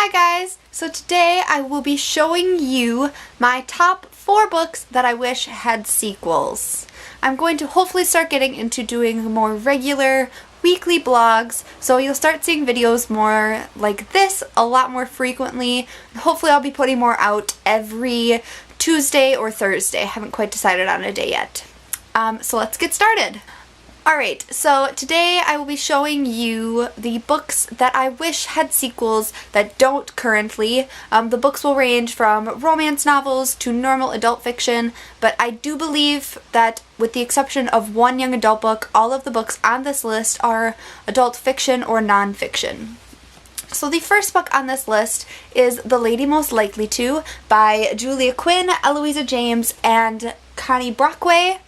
Hi guys! So today I will be showing you my top 4 books that I wish had sequels. I'm going to hopefully start getting into doing more regular weekly blogs, so you'll start seeing videos more like this a lot more frequently. Hopefully I'll be putting more out every Tuesday or Thursday. I haven't quite decided on a day yet. So let's get started. Alright, so today I will be showing you the books that I wish had sequels that don't currently. The books will range from romance novels to normal adult fiction, but I do believe that with the exception of one young adult book, all of the books on this list are adult fiction or non-fiction. So the first book on this list is The Lady Most Likely To by Julia Quinn, Eloisa James, and Connie Brockway.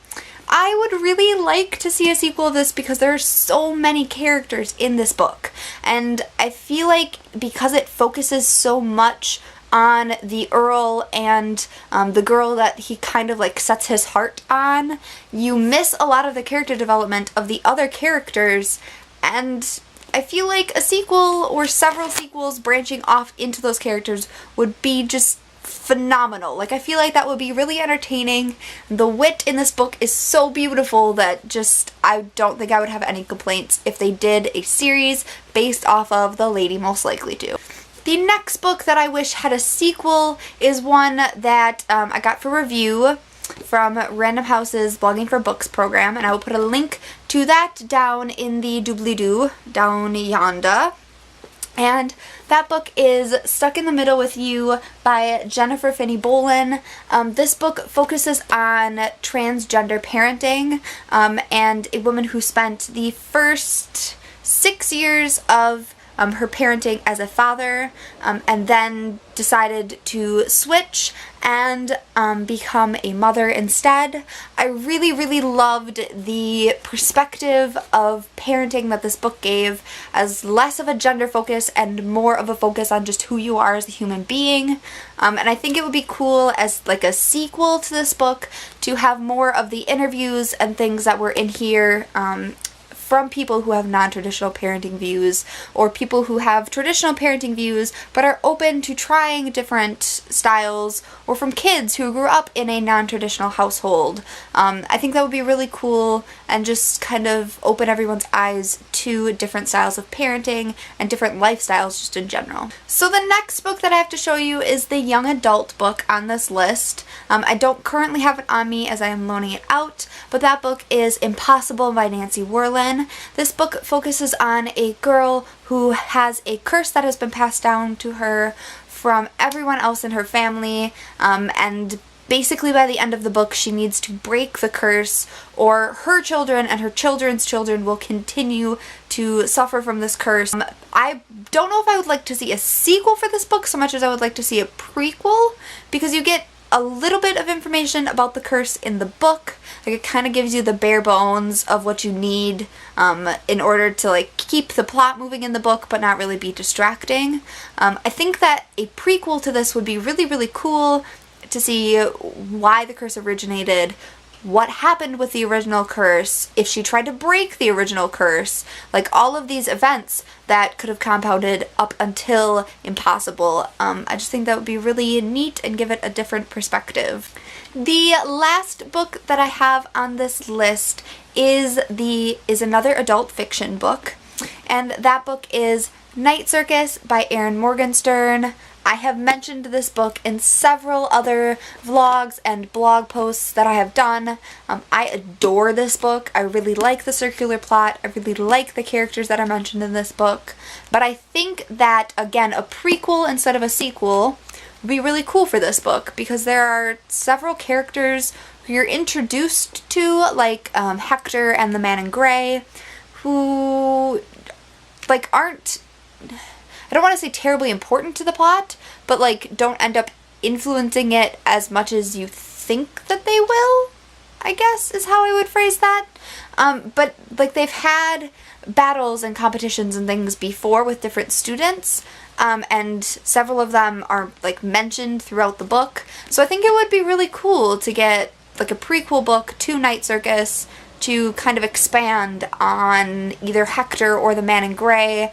I would really like to see a sequel of this because there are so many characters in this book, and I feel like because it focuses so much on the Earl and the girl that he kind of like sets his heart on, you miss a lot of the character development of the other characters, and I feel like a sequel or several sequels branching off into those characters would be just phenomenal. Like, I feel like that would be really entertaining. The wit in this book is so beautiful that just I don't think I would have any complaints if they did a series based off of The Lady Most Likely To. The next book that I wish had a sequel is one that I got for review from Random House's Blogging for Books program, and I will put a link to that down in the doobly-doo down yonder. And that book is Stuck in the Middle with You by Jennifer Finney Bolin. This book focuses on transgender parenting and a woman who spent the first 6 years of her parenting as a father and then decided to switch and become a mother instead. I really loved the perspective of parenting that this book gave, as less of a gender focus and more of a focus on just who you are as a human being. And I think it would be cool as like a sequel to this book to have more of the interviews and things that were in here from people who have non-traditional parenting views, or people who have traditional parenting views but are open to trying different styles, or from kids who grew up in a non-traditional household. I think that would be really cool and just kind of open everyone's eyes to different styles of parenting and different lifestyles just in general. So the next book that I have to show you is the young adult book on this list. I don't currently have it on me as I am loaning it out, but that book is Impossible by Nancy Werlin. This book focuses on a girl who has a curse that has been passed down to her from everyone else in her family, and basically by the end of the book she needs to break the curse, or her children and her children's children will continue to suffer from this curse. I don't know if I would like to see a sequel for this book so much as I would like to see a prequel, because you get a little bit of information about the curse in the book. Like, it kind of gives you the bare bones of what you need in order to like keep the plot moving in the book but not really be distracting. I think that a prequel to this would be really cool to see why the curse originated, what happened with the original curse, if she tried to break the original curse, like all of these events that could have compounded up until Impossible. I just think that would be really neat and give it a different perspective. The last book that I have on this list is another adult fiction book, and that book is Night Circus by Erin Morgenstern. I have mentioned this book in several other vlogs and blog posts that I have done. I adore this book. I really like the circular plot. I really like the characters that are mentioned in this book. But I think that, again, a prequel instead of a sequel would be really cool for this book, because there are several characters who you're introduced to, like Hector and the Man in Grey, who like aren't, I don't want to say terribly important to the plot, but like don't end up influencing it as much as you think that they will, I guess is how I would phrase that. But like they've had battles and competitions and things before with different students, and several of them are like mentioned throughout the book. So I think it would be really cool to get like a prequel book to Night Circus to kind of expand on either Hector or the Man in Grey,